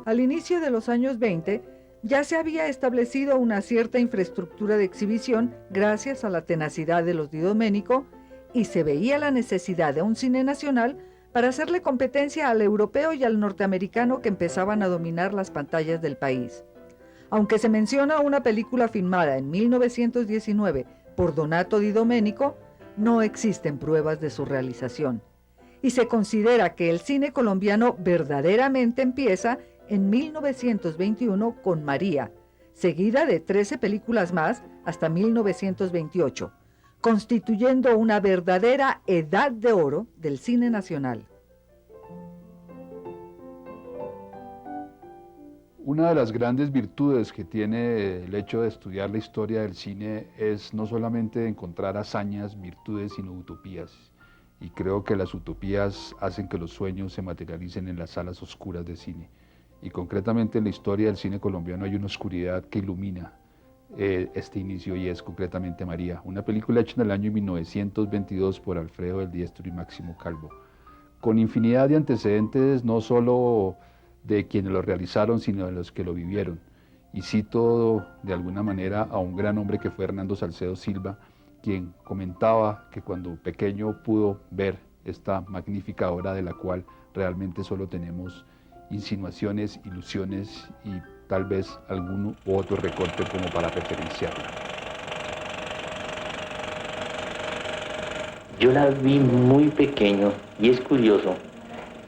Al inicio de los años 20, ya se había establecido una cierta infraestructura de exhibición gracias a la tenacidad de los Di Domenico y se veía la necesidad de un cine nacional para hacerle competencia al europeo y al norteamericano que empezaban a dominar las pantallas del país. Aunque se menciona una película filmada en 1919 por Donato Di Domenico, no existen pruebas de su realización. Y se considera que el cine colombiano verdaderamente empieza en 1921 con María, seguida de 13 películas más hasta 1928, constituyendo una verdadera edad de oro del cine nacional. Una de las grandes virtudes que tiene el hecho de estudiar la historia del cine es no solamente encontrar hazañas, virtudes, sino utopías. Y creo que las utopías hacen que los sueños se materialicen en las salas oscuras de cine. Y concretamente en la historia del cine colombiano hay una oscuridad que ilumina este inicio y es concretamente María, una película hecha en el año 1922 por Alfredo del Diestro y Máximo Calvo, con infinidad de antecedentes no solo de quienes lo realizaron, sino de los que lo vivieron. Y cito de alguna manera a un gran hombre que fue Hernando Salcedo Silva, quien comentaba que cuando pequeño pudo ver esta magnífica obra de la cual realmente solo tenemos insinuaciones, ilusiones y tal vez algún otro recorte como para referenciarla. Yo la vi muy pequeño y es curioso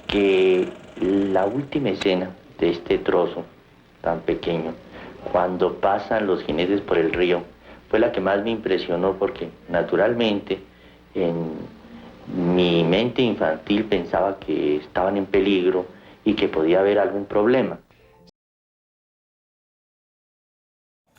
que la última escena de este trozo tan pequeño, cuando pasan los jinetes por el río, fue la que más me impresionó porque naturalmente en mi mente infantil pensaba que estaban en peligro y que podía haber algún problema.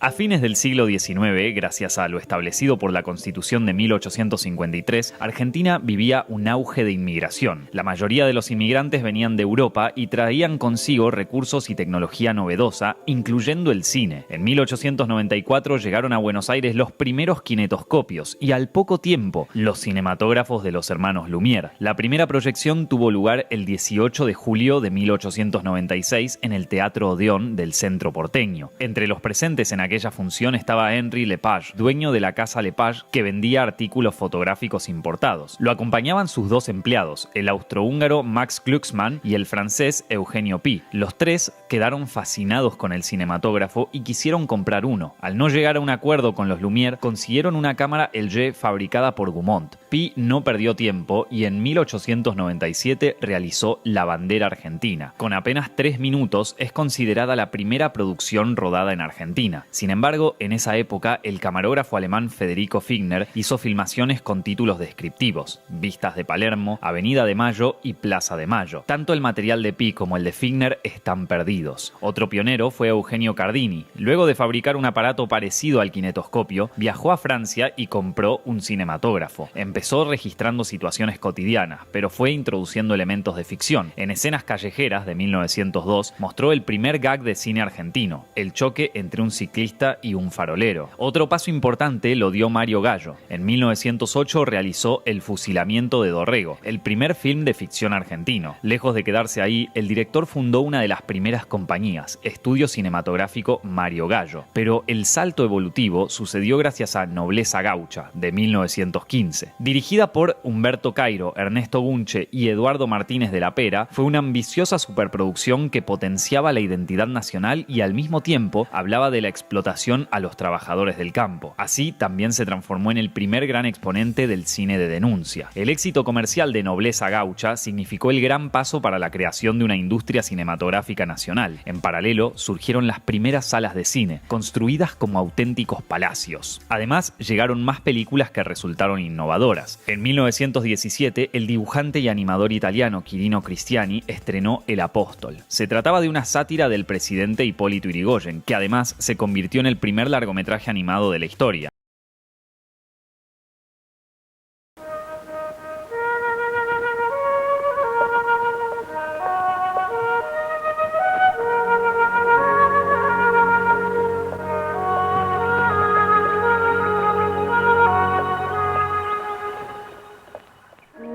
A fines del siglo XIX, gracias a lo establecido por la Constitución de 1853, Argentina vivía un auge de inmigración. La mayoría de los inmigrantes venían de Europa y traían consigo recursos y tecnología novedosa, incluyendo el cine. En 1894 llegaron a Buenos Aires los primeros kinetoscopios y al poco tiempo los cinematógrafos de los hermanos Lumière. La primera proyección tuvo lugar el 18 de julio de 1896 en el Teatro Odeón del centro porteño. Entre los presentes en aquella función estaba Henri Lepage, dueño de la casa Lepage, que vendía artículos fotográficos importados. Lo acompañaban sus dos empleados, el austrohúngaro Max Glucksmann y el francés Eugenio Pi. Los tres quedaron fascinados con el cinematógrafo y quisieron comprar uno. Al no llegar a un acuerdo con los Lumière, consiguieron una cámara LG fabricada por Gaumont. Pi no perdió tiempo y en 1897 realizó La Bandera Argentina. Con apenas 3 minutos es considerada la primera producción rodada en Argentina. Sin embargo, en esa época, el camarógrafo alemán Federico Figner hizo filmaciones con títulos descriptivos: Vistas de Palermo, Avenida de Mayo y Plaza de Mayo. Tanto el material de Pi como el de Figner están perdidos. Otro pionero fue Eugenio Cardini. Luego de fabricar un aparato parecido al kinetoscopio, viajó a Francia y compró un cinematógrafo. Empezó registrando situaciones cotidianas, pero fue introduciendo elementos de ficción. En Escenas callejeras de 1902 mostró el primer gag de cine argentino, el choque entre un ciclista y un farolero. Otro paso importante lo dio Mario Gallo. En 1908 realizó El fusilamiento de Dorrego, el primer film de ficción argentino. Lejos de quedarse ahí, el director fundó una de las primeras compañías, Estudio Cinematográfico Mario Gallo. Pero el salto evolutivo sucedió gracias a Nobleza Gaucha, de 1915. Dirigida por Humberto Cairo, Ernesto Gunche y Eduardo Martínez de la Pera, fue una ambiciosa superproducción que potenciaba la identidad nacional y al mismo tiempo hablaba de la explotación a los trabajadores del campo. Así, también se transformó en el primer gran exponente del cine de denuncia. El éxito comercial de Nobleza Gaucha significó el gran paso para la creación de una industria cinematográfica nacional. En paralelo, surgieron las primeras salas de cine, construidas como auténticos palacios. Además, llegaron más películas que resultaron innovadoras. En 1917, el dibujante y animador italiano Quirino Cristiani estrenó El Apóstol. Se trataba de una sátira del presidente Hipólito Yrigoyen, que además se convirtió en el primer largometraje animado de la historia.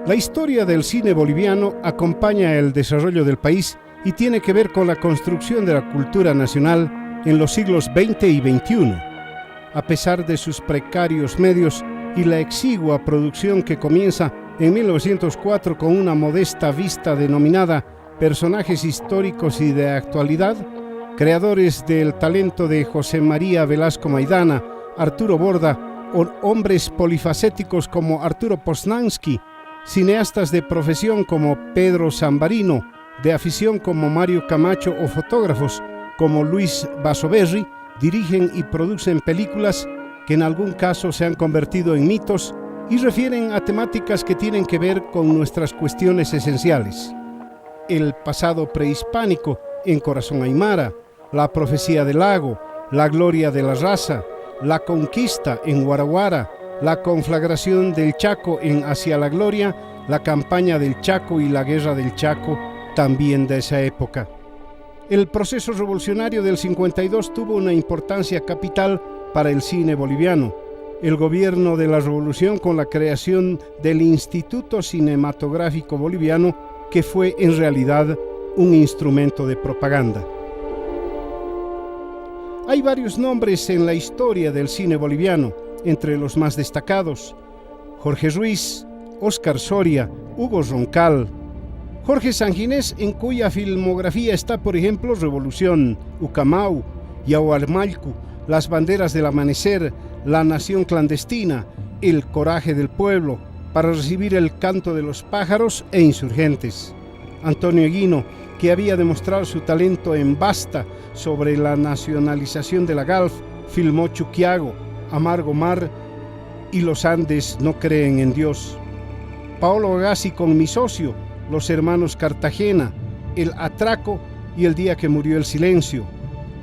La historia del cine boliviano acompaña el desarrollo del país y tiene que ver con la construcción de la cultura nacional en los siglos XX y XXI. A pesar de sus precarios medios y la exigua producción que comienza en 1904 con una modesta vista denominada Personajes históricos y de actualidad, creadores del talento de José María Velasco Maidana, Arturo Borda o hombres polifacéticos como Arturo Poznański, cineastas de profesión como Pedro Zambarino, de afición como Mario Camacho o fotógrafos como Luis Basoberri, dirigen y producen películas que en algún caso se han convertido en mitos y refieren a temáticas que tienen que ver con nuestras cuestiones esenciales. El pasado prehispánico en Corazón Aymara, la profecía del lago, la gloria de la raza, la conquista en Guaraguara, la conflagración del Chaco en Hacia la Gloria, la campaña del Chaco y la guerra del Chaco, también de esa época. El proceso revolucionario del 52 tuvo una importancia capital para el cine boliviano. El gobierno de la revolución con la creación del Instituto Cinematográfico Boliviano, que fue en realidad un instrumento de propaganda. Hay varios nombres en la historia del cine boliviano, entre los más destacados: Jorge Ruiz, Óscar Soria, Hugo Roncal, Jorge Sanginés, en cuya filmografía está, por ejemplo, Revolución, Ucamau, Yahuarmalcu, Las banderas del amanecer, La nación clandestina, El coraje del pueblo, Para recibir el canto de los pájaros e Insurgentes. Antonio Eguino, que había demostrado su talento en Basta sobre la nacionalización de la Galf, filmó Chuquiago, Amargo Mar y Los Andes no creen en Dios. Paolo Agassi con Mi socio, Los hermanos Cartagena, El atraco y El día que murió el silencio.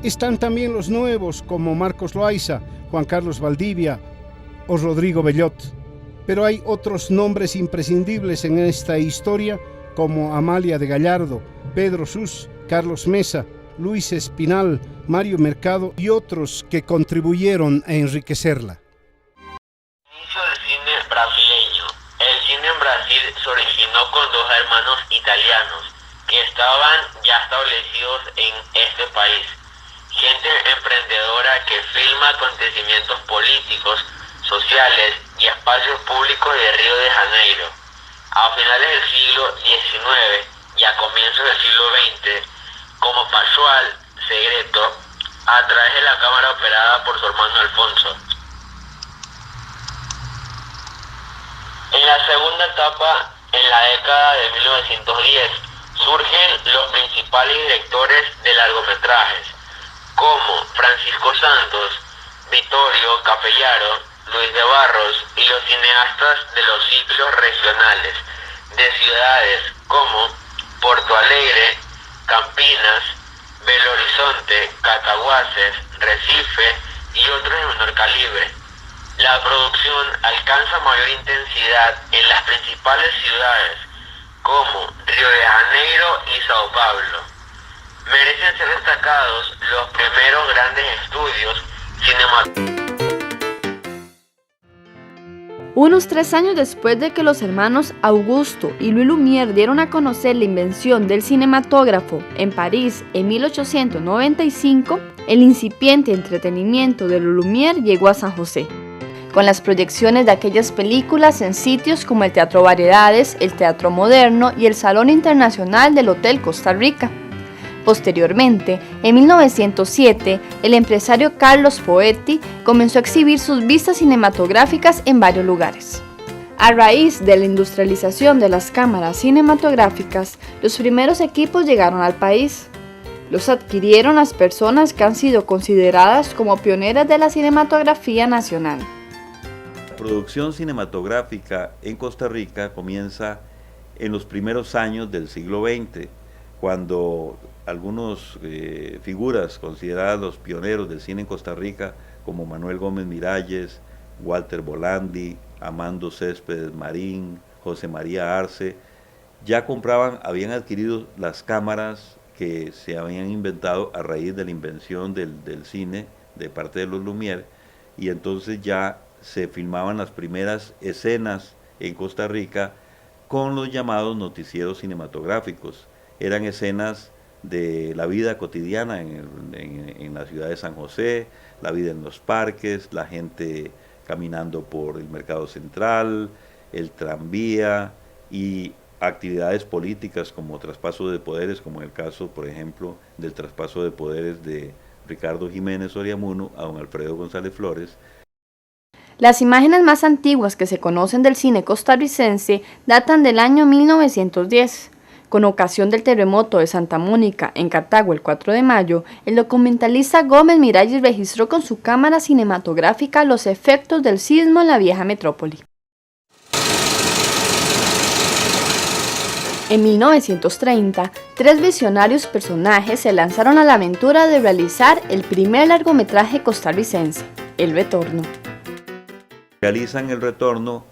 Están también los nuevos como Marcos Loaiza, Juan Carlos Valdivia o Rodrigo Bellot. Pero hay otros nombres imprescindibles en esta historia como Amalia de Gallardo, Pedro Sus, Carlos Mesa, Luis Espinal, Mario Mercado y otros que contribuyeron a enriquecerla. Inicio del cine brasileño. El cine en Brasil se originó con dos hermanos italianos que estaban ya establecidos en este país. Gente emprendedora que filma acontecimientos políticos, sociales y espacios públicos de Río de Janeiro. A finales del siglo XIX y a comienzos del siglo XX, como Pascual Segreto, a través de la cámara operada por su hermano Alfonso. En la segunda etapa, en la década de 1910, surgen los principales directores de largometrajes, como Francisco Santos, Vittorio Capellaro, Luis de Barros y los cineastas de los ciclos regionales de ciudades como Porto Alegre, Campinas, Belo Horizonte, Cataguases, Recife y otros de menor calibre. La producción alcanza mayor intensidad en las principales ciudades como Río de Janeiro y Sao Paulo. Merecen ser destacados los primeros grandes estudios cinematográficos. Unos 3 años después de que los hermanos Augusto y Louis Lumière dieron a conocer la invención del cinematógrafo en París en 1895, el incipiente entretenimiento de los Lumière llegó a San José, con las proyecciones de aquellas películas en sitios como el Teatro Variedades, el Teatro Moderno y el Salón Internacional del Hotel Costa Rica. Posteriormente, en 1907, el empresario Carlos Poetti comenzó a exhibir sus vistas cinematográficas en varios lugares. A raíz de la industrialización de las cámaras cinematográficas, los primeros equipos llegaron al país. Los adquirieron las personas que han sido consideradas como pioneras de la cinematografía nacional. La producción cinematográfica en Costa Rica comienza en los primeros años del siglo XX, cuando algunas figuras consideradas los pioneros del cine en Costa Rica, como Manuel Gómez Miralles, Walter Bolandi, Amando Céspedes Marín, José María Arce, ya habían adquirido las cámaras que se habían inventado a raíz de la invención del cine de parte de los Lumière, y entonces ya se filmaban las primeras escenas en Costa Rica con los llamados noticieros cinematográficos. Eran escenas de la vida cotidiana en la ciudad de San José, la vida en los parques, la gente caminando por el mercado central, el tranvía y actividades políticas como traspaso de poderes, como en el caso, por ejemplo, del traspaso de poderes de Ricardo Jiménez Oriamuno a don Alfredo González Flores. Las imágenes más antiguas que se conocen del cine costarricense datan del año 1910. Con ocasión del terremoto de Santa Mónica en Cartago el 4 de mayo, el documentalista Gómez Miralles registró con su cámara cinematográfica los efectos del sismo en la vieja metrópoli. En 1930, 3 visionarios personajes se lanzaron a la aventura de realizar el primer largometraje costarricense, El Retorno. Realizan El Retorno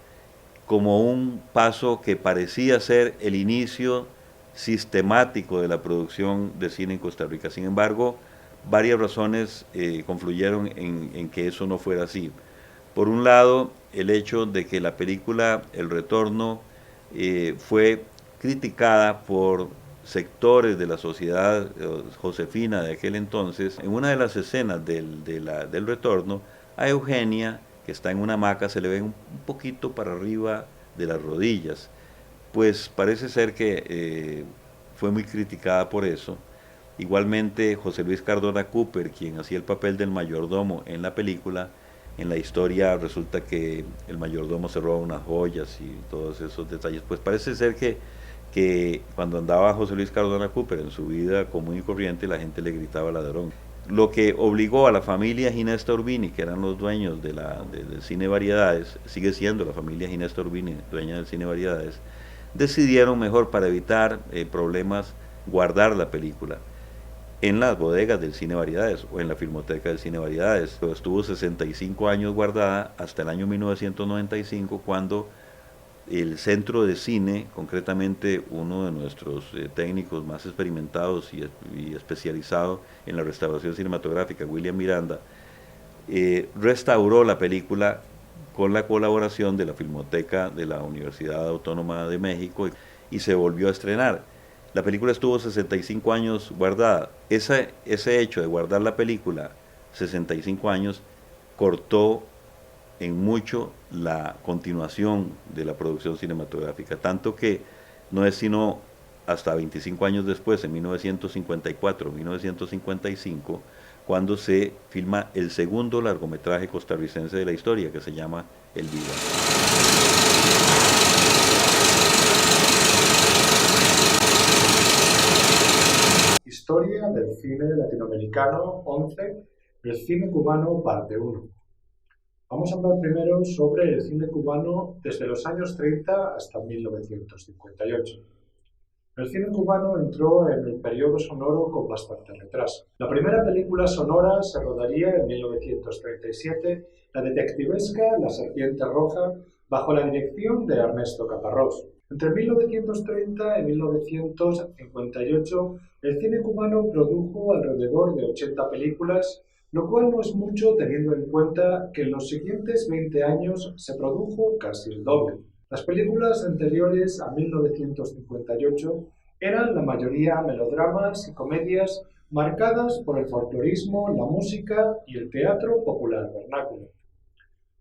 como un paso que parecía ser el inicio sistemático de la producción de cine en Costa Rica. Sin embargo, varias razones confluyeron en que eso no fuera así. Por un lado, el hecho de que la película El Retorno fue criticada por sectores de la sociedad josefina de aquel entonces. En una de las escenas del Retorno, a Eugenia, que está en una hamaca, se le ve un poquito para arriba de las rodillas. Pues parece ser que fue muy criticada por eso. Igualmente, José Luis Cardona Cooper, quien hacía el papel del mayordomo en la película, en la historia resulta que el mayordomo se roba unas joyas y todos esos detalles. Pues parece ser que cuando andaba José Luis Cardona Cooper en su vida común y corriente, la gente le gritaba ladrón. Lo que obligó a la familia Ginesta Urbini, que eran los dueños del Cine Variedades, sigue siendo la familia Ginesta Urbini, dueña del Cine Variedades, decidieron mejor, para evitar problemas, guardar la película en las bodegas del Cine Variedades o en la Filmoteca del Cine Variedades. Estuvo 65 años guardada hasta el año 1995, cuando el Centro de Cine, concretamente uno de nuestros técnicos más experimentados y especializado en la restauración cinematográfica, William Miranda, restauró la película con la colaboración de la Filmoteca de la Universidad Autónoma de México y se volvió a estrenar. La película estuvo 65 años guardada. Ese hecho de guardar la película 65 años cortó en mucho la continuación de la producción cinematográfica, tanto que no es sino hasta 25 años después, en 1954-1955, cuando se filma el segundo largometraje costarricense de la historia, que se llama El Viva. Historia del cine latinoamericano 11, el cine cubano parte 1. Vamos a hablar primero sobre el cine cubano desde los años 30 hasta 1958. El cine cubano entró en el periodo sonoro con bastante retraso. La primera película sonora se rodaría en 1937, la detectivesca La Serpiente Roja, bajo la dirección de Ernesto Caparrós. Entre 1930 y 1958, el cine cubano produjo alrededor de 80 películas, lo cual no es mucho teniendo en cuenta que en los siguientes 20 años se produjo casi el doble. Las películas anteriores a 1958 eran la mayoría melodramas y comedias marcadas por el folclorismo, la música y el teatro popular vernáculo.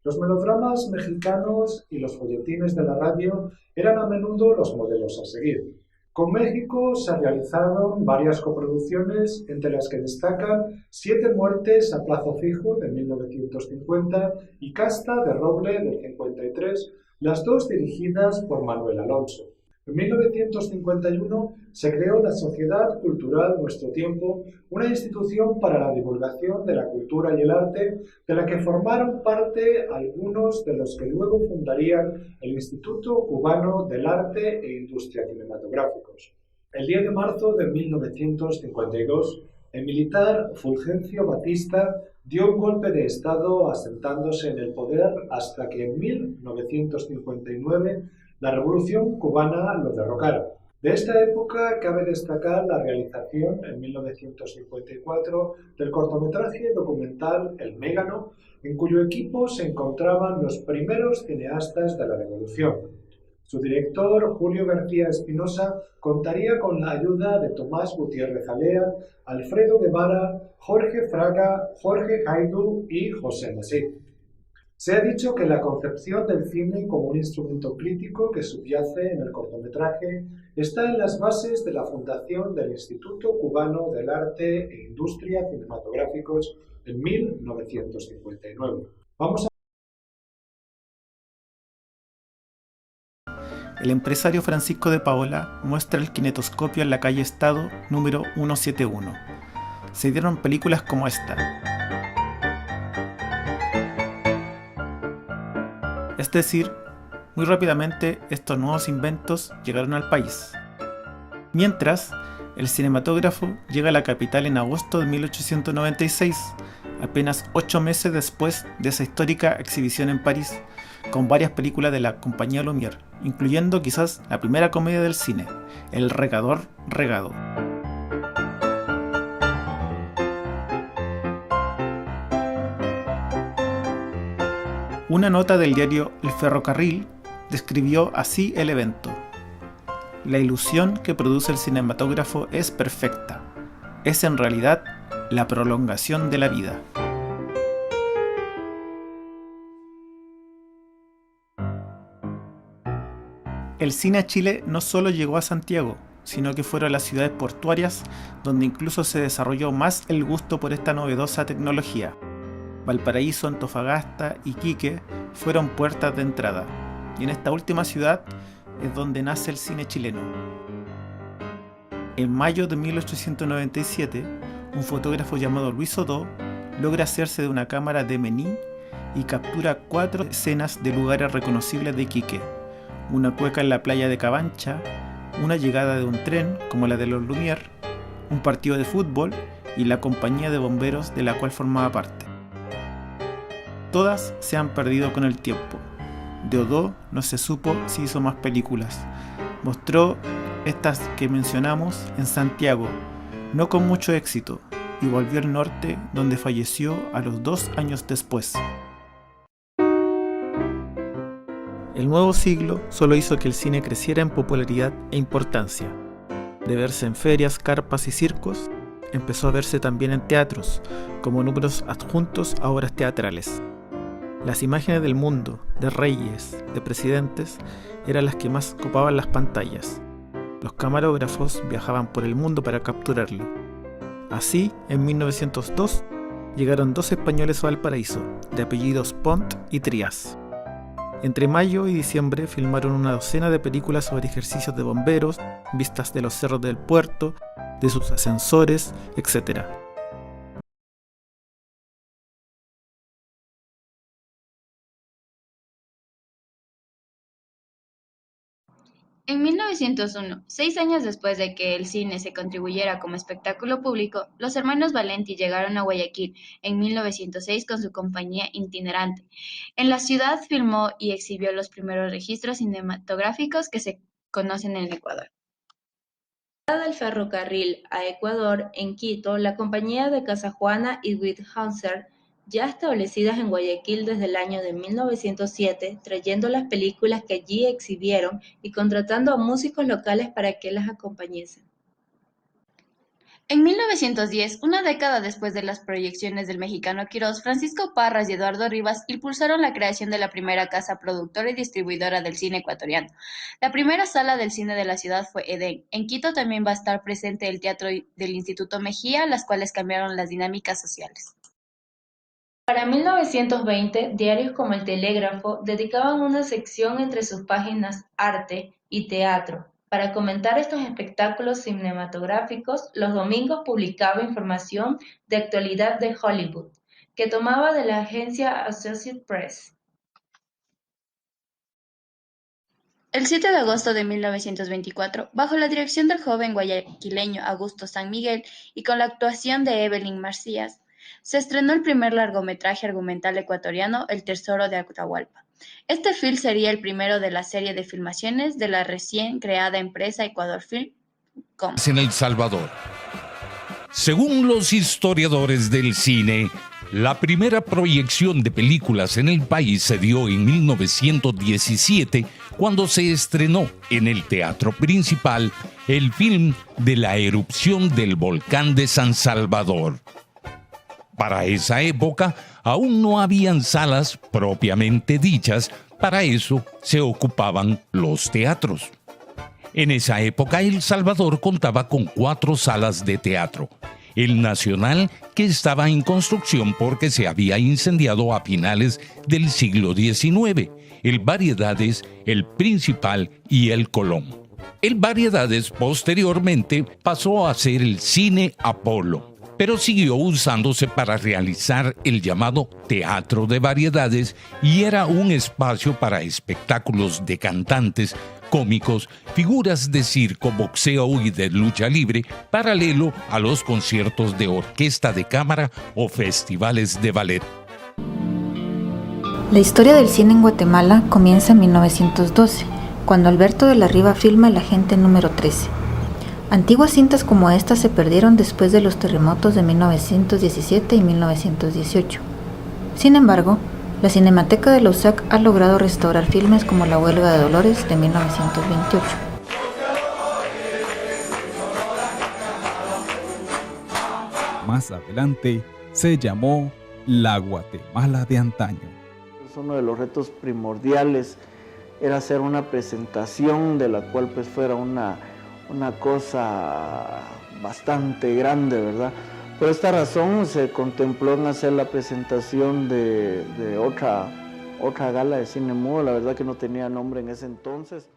Los melodramas mexicanos y los folletines de la radio eran a menudo los modelos a seguir. Con México se realizaron varias coproducciones, entre las que destacan 7 muertes a plazo fijo de 1950 y Casta de Roble del 53, las dos dirigidas por Manuel Alonso. En 1951 se creó la Sociedad Cultural Nuestro Tiempo, una institución para la divulgación de la cultura y el arte, de la que formaron parte algunos de los que luego fundarían el Instituto Cubano del Arte e Industria Cinematográficos. El 10 de marzo de 1952, el militar Fulgencio Batista dio un golpe de Estado asentándose en el poder hasta que en 1959 la Revolución Cubana lo derrocara. De esta época cabe destacar la realización en 1954 del cortometraje documental El Mégano, en cuyo equipo se encontraban los primeros cineastas de la Revolución. Su director, Julio García Espinosa, contaría con la ayuda de Tomás Gutiérrez Alea, Alfredo Guevara, Jorge Fraga, Jorge Haidú y José Masí. Se ha dicho que la concepción del cine como un instrumento crítico que subyace en el cortometraje está en las bases de la fundación del Instituto Cubano del Arte e Industria Cinematográficos en 1959. El empresario Francisco de Paola muestra el kinetoscopio en la calle Estado número 171. Se dieron películas como esta. Es decir, muy rápidamente estos nuevos inventos llegaron al país. Mientras, el cinematógrafo llega a la capital en agosto de 1896, apenas 8 meses después de esa histórica exhibición en París, con varias películas de la compañía Lumière, incluyendo quizás la primera comedia del cine, El regador regado. Una nota del diario El Ferrocarril describió así el evento. La ilusión que produce el cinematógrafo es perfecta. Es en realidad la prolongación de la vida. El cine a Chile no solo llegó a Santiago, sino que fueron las ciudades portuarias donde incluso se desarrolló más el gusto por esta novedosa tecnología. Valparaíso, Antofagasta y Iquique fueron puertas de entrada, y en esta última ciudad es donde nace el cine chileno. En mayo de 1897, un fotógrafo llamado Luis Odó logra hacerse de una cámara de Mení y captura 4 escenas de lugares reconocibles de Iquique: una cueca en la playa de Cabancha, una llegada de un tren como la de los Lumière, un partido de fútbol y la compañía de bomberos de la cual formaba parte. Todas se han perdido con el tiempo. De Odó no se supo si hizo más películas. Mostró estas que mencionamos en Santiago, no con mucho éxito, y volvió al norte, donde falleció a los 2 años después. El nuevo siglo solo hizo que el cine creciera en popularidad e importancia. De verse en ferias, carpas y circos, empezó a verse también en teatros, como números adjuntos a obras teatrales. Las imágenes del mundo, de reyes, de presidentes, eran las que más copaban las pantallas. Los camarógrafos viajaban por el mundo para capturarlo. Así, en 1902, llegaron 2 españoles a Valparaíso, de apellidos Pont y Trías. Entre mayo y diciembre filmaron una docena de películas sobre ejercicios de bomberos, vistas de los cerros del puerto, de sus ascensores, etc. En 1901, 6 años después de que el cine se contribuyera como espectáculo público, los hermanos Valenti llegaron a Guayaquil en 1906 con su compañía itinerante. En la ciudad filmó y exhibió los primeros registros cinematográficos que se conocen en Ecuador. Del ferrocarril a Ecuador, en Quito, la compañía de Casajuana y Witthauser, ya establecidas en Guayaquil desde el año de 1907, trayendo las películas que allí exhibieron y contratando a músicos locales para que las acompañasen. En 1910, una década después de las proyecciones del mexicano Quirós, Francisco Parras y Eduardo Rivas impulsaron la creación de la primera casa productora y distribuidora del cine ecuatoriano. La primera sala del cine de la ciudad fue Edén. En Quito también va a estar presente el Teatro del Instituto Mejía, las cuales cambiaron las dinámicas sociales. Para 1920, diarios como El Telégrafo dedicaban una sección entre sus páginas Arte y Teatro. Para comentar estos espectáculos cinematográficos, los domingos publicaba información de actualidad de Hollywood, que tomaba de la agencia Associated Press. El 7 de agosto de 1924, bajo la dirección del joven guayaquileño Augusto San Miguel y con la actuación de Evelyn Macías, se estrenó el primer largometraje argumental ecuatoriano, El Tesoro de Atahualpa. Este film sería el primero de la serie de filmaciones de la recién creada empresa Ecuador Film Com. En El Salvador. Según los historiadores del cine, la primera proyección de películas en el país se dio en 1917, cuando se estrenó en el Teatro Principal el film de la erupción del volcán de San Salvador. Para esa época aún no habían salas propiamente dichas, para eso se ocupaban los teatros. En esa época El Salvador contaba con 4 salas de teatro. El Nacional, que estaba en construcción porque se había incendiado a finales del siglo XIX, el Variedades, el Principal y el Colón. El Variedades posteriormente pasó a ser el Cine Apolo, pero siguió usándose para realizar el llamado Teatro de Variedades y era un espacio para espectáculos de cantantes, cómicos, figuras de circo, boxeo y de lucha libre, paralelo a los conciertos de orquesta de cámara o festivales de ballet. La historia del cine en Guatemala comienza en 1912, cuando Alberto de la Riva filma El agente número 13. Antiguas cintas como esta se perdieron después de los terremotos de 1917 y 1918. Sin embargo, la Cinemateca de la USAC ha logrado restaurar filmes como La huelga de Dolores de 1928. Más adelante se llamó La Guatemala de antaño. Uno de los retos primordiales era hacer una presentación de la cual pues fuera una cosa bastante grande, ¿verdad? Por esta razón se contempló en hacer la presentación de otra gala de cine mudo, la verdad que no tenía nombre en ese entonces.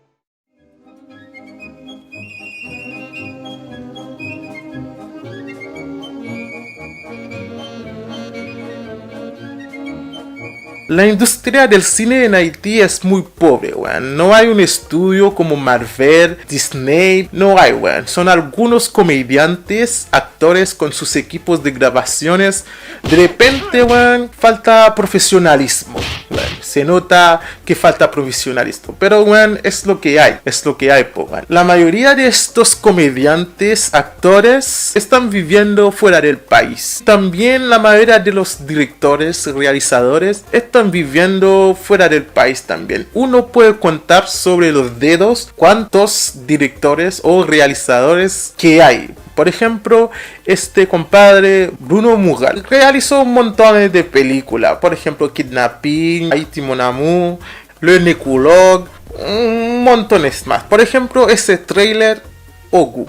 La industria del cine en Haití es muy pobre, weón. No hay un estudio como Marvel, Disney, no hay, weón. Son algunos comediantes, actores con sus equipos de grabaciones. De repente, weón, falta profesionalismo, weón. Se nota que falta profesionalismo, pero, weón, es lo que hay, weón. La mayoría de estos comediantes, actores, están viviendo fuera del país. También la mayoría de los directores, realizadores, están viviendo fuera del país también. Uno puede contar sobre los dedos cuántos directores o realizadores que hay. Por ejemplo, este compadre Bruno Mugal realizó un montón de películas. Por ejemplo, Kidnapping, Haití Mon Amour, Le Nécrologue, un montones más. Por ejemplo, ese trailer Ogu.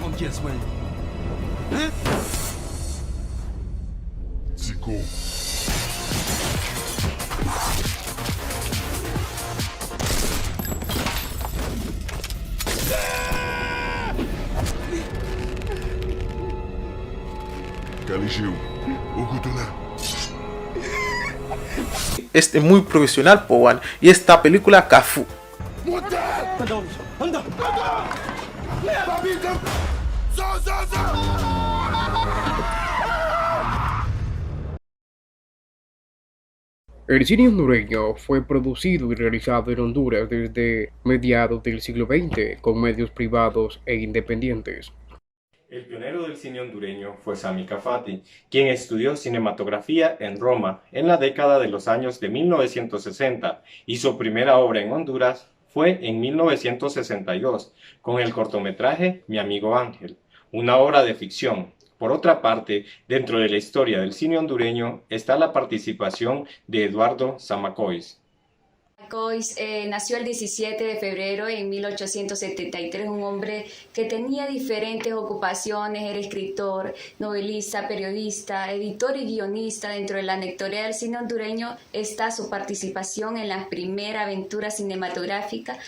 Este muy profesional, Powan. Y esta película Cafu. El cine hondureño fue producido y realizado en Honduras desde mediados del siglo XX con medios privados e independientes. El pionero del cine hondureño fue Sami Cafati, quien estudió cinematografía en Roma en la década de los años de 1960 y su primera obra en Honduras fue en 1962 con el cortometraje Mi amigo Ángel, una obra de ficción. Por otra parte, dentro de la historia del cine hondureño está la participación de Eduardo Zamacois. Zamacois nació el 17 de febrero en 1873, un hombre que tenía diferentes ocupaciones, era escritor, novelista, periodista, editor y guionista. Dentro de la anecdotaria del cine hondureño está su participación en la primera aventura cinematográfica.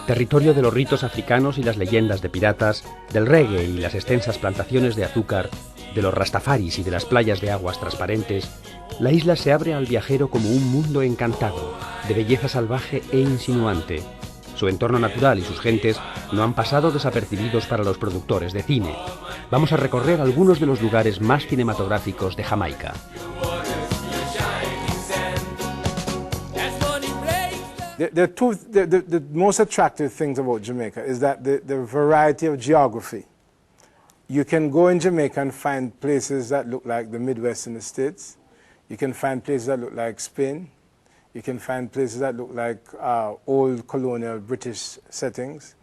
Territorio de los ritos africanos y las leyendas de piratas, del reggae y las extensas plantaciones de azúcar, de los rastafaris y de las playas de aguas transparentes, la isla se abre al viajero como un mundo encantado, de belleza salvaje e insinuante. Su entorno natural y sus gentes no han pasado desapercibidos para los productores de cine. Vamos a recorrer algunos de los lugares más cinematográficos de Jamaica. The most attractive things about Jamaica is that the variety of geography. You can go in Jamaica and find places that look like the Midwest in the States. You can find places that look like Spain. You can find places that look like old colonial British settings.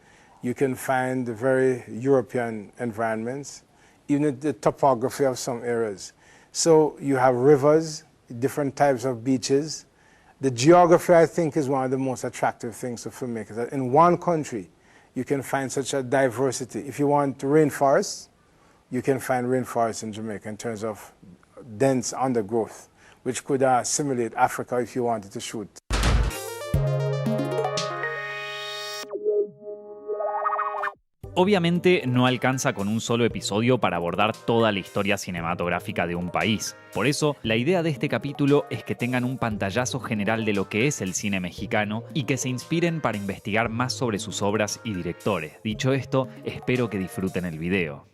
You can find very European environments, even the topography of some areas. So you have rivers, different types of beaches. The geography, I think, is one of the most attractive things to filmmakers. In one country, you can find such a diversity. If you want rainforests, you can find rainforests in Jamaica in terms of dense undergrowth, which could simulate Africa if you wanted to shoot. Obviamente no alcanza con un solo episodio para abordar toda la historia cinematográfica de un país. Por eso, la idea de este capítulo es que tengan un pantallazo general de lo que es el cine mexicano y que se inspiren para investigar más sobre sus obras y directores. Dicho esto, espero que disfruten el video.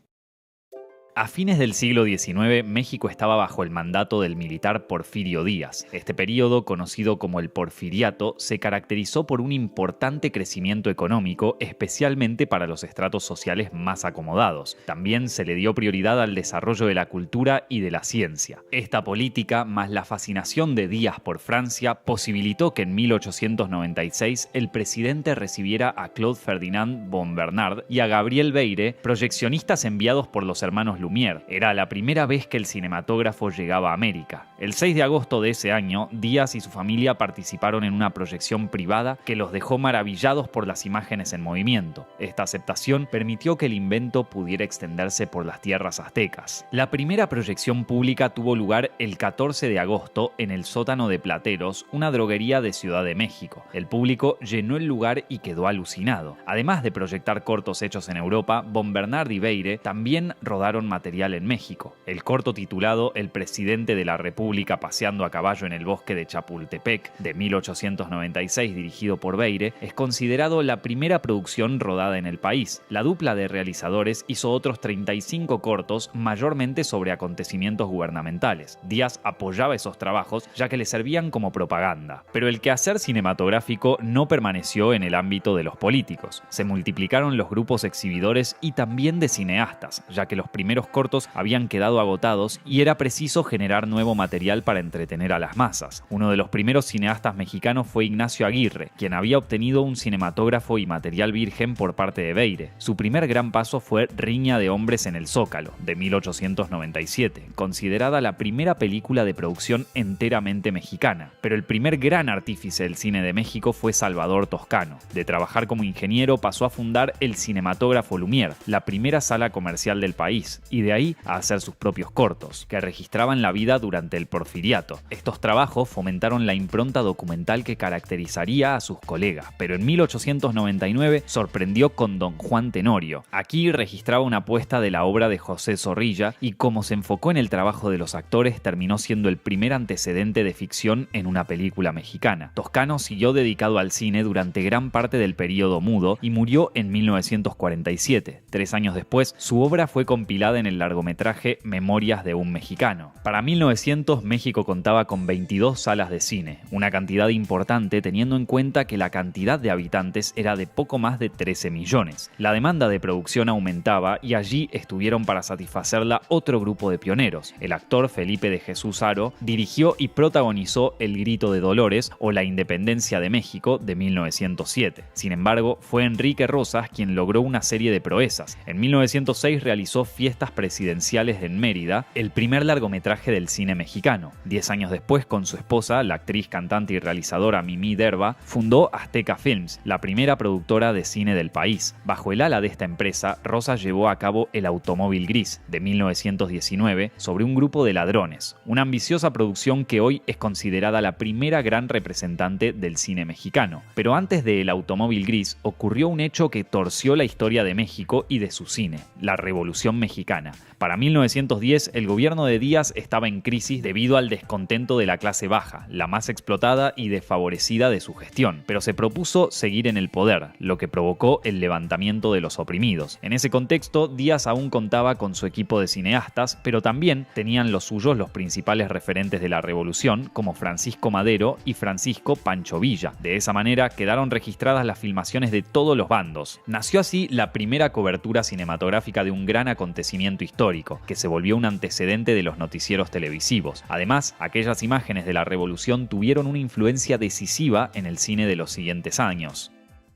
A fines del siglo XIX, México estaba bajo el mandato del militar Porfirio Díaz. Este periodo, conocido como el Porfiriato, se caracterizó por un importante crecimiento económico, especialmente para los estratos sociales más acomodados. También se le dio prioridad al desarrollo de la cultura y de la ciencia. Esta política, más la fascinación de Díaz por Francia, posibilitó que en 1896 el presidente recibiera a Claude Ferdinand von Bernard y a Gabriel Beire, proyeccionistas enviados por los hermanos Lumière. Era la primera vez que el cinematógrafo llegaba a América. El 6 de agosto de ese año, Díaz y su familia participaron en una proyección privada que los dejó maravillados por las imágenes en movimiento. Esta aceptación permitió que el invento pudiera extenderse por las tierras aztecas. La primera proyección pública tuvo lugar el 14 de agosto en el sótano de Plateros, una droguería de Ciudad de México. El público llenó el lugar y quedó alucinado. Además de proyectar cortos hechos en Europa, von Bernard y Beire también rodaron material en México. El corto titulado El presidente de la República paseando a caballo en el bosque de Chapultepec, de 1896, dirigido por Beire, es considerado la primera producción rodada en el país. La dupla de realizadores hizo otros 35 cortos, mayormente sobre acontecimientos gubernamentales. Díaz apoyaba esos trabajos ya que le servían como propaganda. Pero el quehacer cinematográfico no permaneció en el ámbito de los políticos. Se multiplicaron los grupos exhibidores y también de cineastas, ya que los primeros cortos habían quedado agotados y era preciso generar nuevo material para entretener a las masas. Uno de los primeros cineastas mexicanos fue Ignacio Aguirre, quien había obtenido un cinematógrafo y material virgen por parte de Beire. Su primer gran paso fue Riña de hombres en el Zócalo, de 1897, considerada la primera película de producción enteramente mexicana. Pero el primer gran artífice del cine de México fue Salvador Toscano. De trabajar como ingeniero pasó a fundar el Cinematógrafo Lumière, la primera sala comercial del país, y de ahí a hacer sus propios cortos, que registraban la vida durante el Porfiriato. Estos trabajos fomentaron la impronta documental que caracterizaría a sus colegas, pero en 1899 sorprendió con Don Juan Tenorio. Aquí registraba una apuesta de la obra de José Zorrilla y como se enfocó en el trabajo de los actores, terminó siendo el primer antecedente de ficción en una película mexicana. Toscano siguió dedicado al cine durante gran parte del período mudo y murió en 1947. 3 años después, su obra fue compilada en el largometraje Memorias de un mexicano. Para 1900, México contaba con 22 salas de cine, una cantidad importante teniendo en cuenta que la cantidad de habitantes era de poco más de 13 millones. La demanda de producción aumentaba y allí estuvieron para satisfacerla otro grupo de pioneros. El actor Felipe de Jesús Haro dirigió y protagonizó El grito de Dolores o La independencia de México de 1907. Sin embargo, fue Enrique Rosas quien logró una serie de proezas. En 1906 realizó Fiestas presidenciales en Mérida, el primer largometraje del cine mexicano. 10 años después, con su esposa, la actriz, cantante y realizadora Mimi Derba, fundó Azteca Films, la primera productora de cine del país. Bajo el ala de esta empresa, Rosas llevó a cabo El automóvil gris, de 1919, sobre un grupo de ladrones, una ambiciosa producción que hoy es considerada la primera gran representante del cine mexicano. Pero antes de El automóvil gris, ocurrió un hecho que torció la historia de México y de su cine, la Revolución Mexicana. Para 1910, el gobierno de Díaz estaba en crisis debido al descontento de la clase baja, la más explotada y desfavorecida de su gestión, pero se propuso seguir en el poder, lo que provocó el levantamiento de los oprimidos. En ese contexto, Díaz aún contaba con su equipo de cineastas, pero también tenían los suyos los principales referentes de la revolución, como Francisco Madero y Francisco Pancho Villa. De esa manera quedaron registradas las filmaciones de todos los bandos. Nació así la primera cobertura cinematográfica de un gran acontecimiento acontecimiento histórico, que se volvió un antecedente de los noticieros televisivos. Además, aquellas imágenes de la revolución tuvieron una influencia decisiva en el cine de los siguientes años.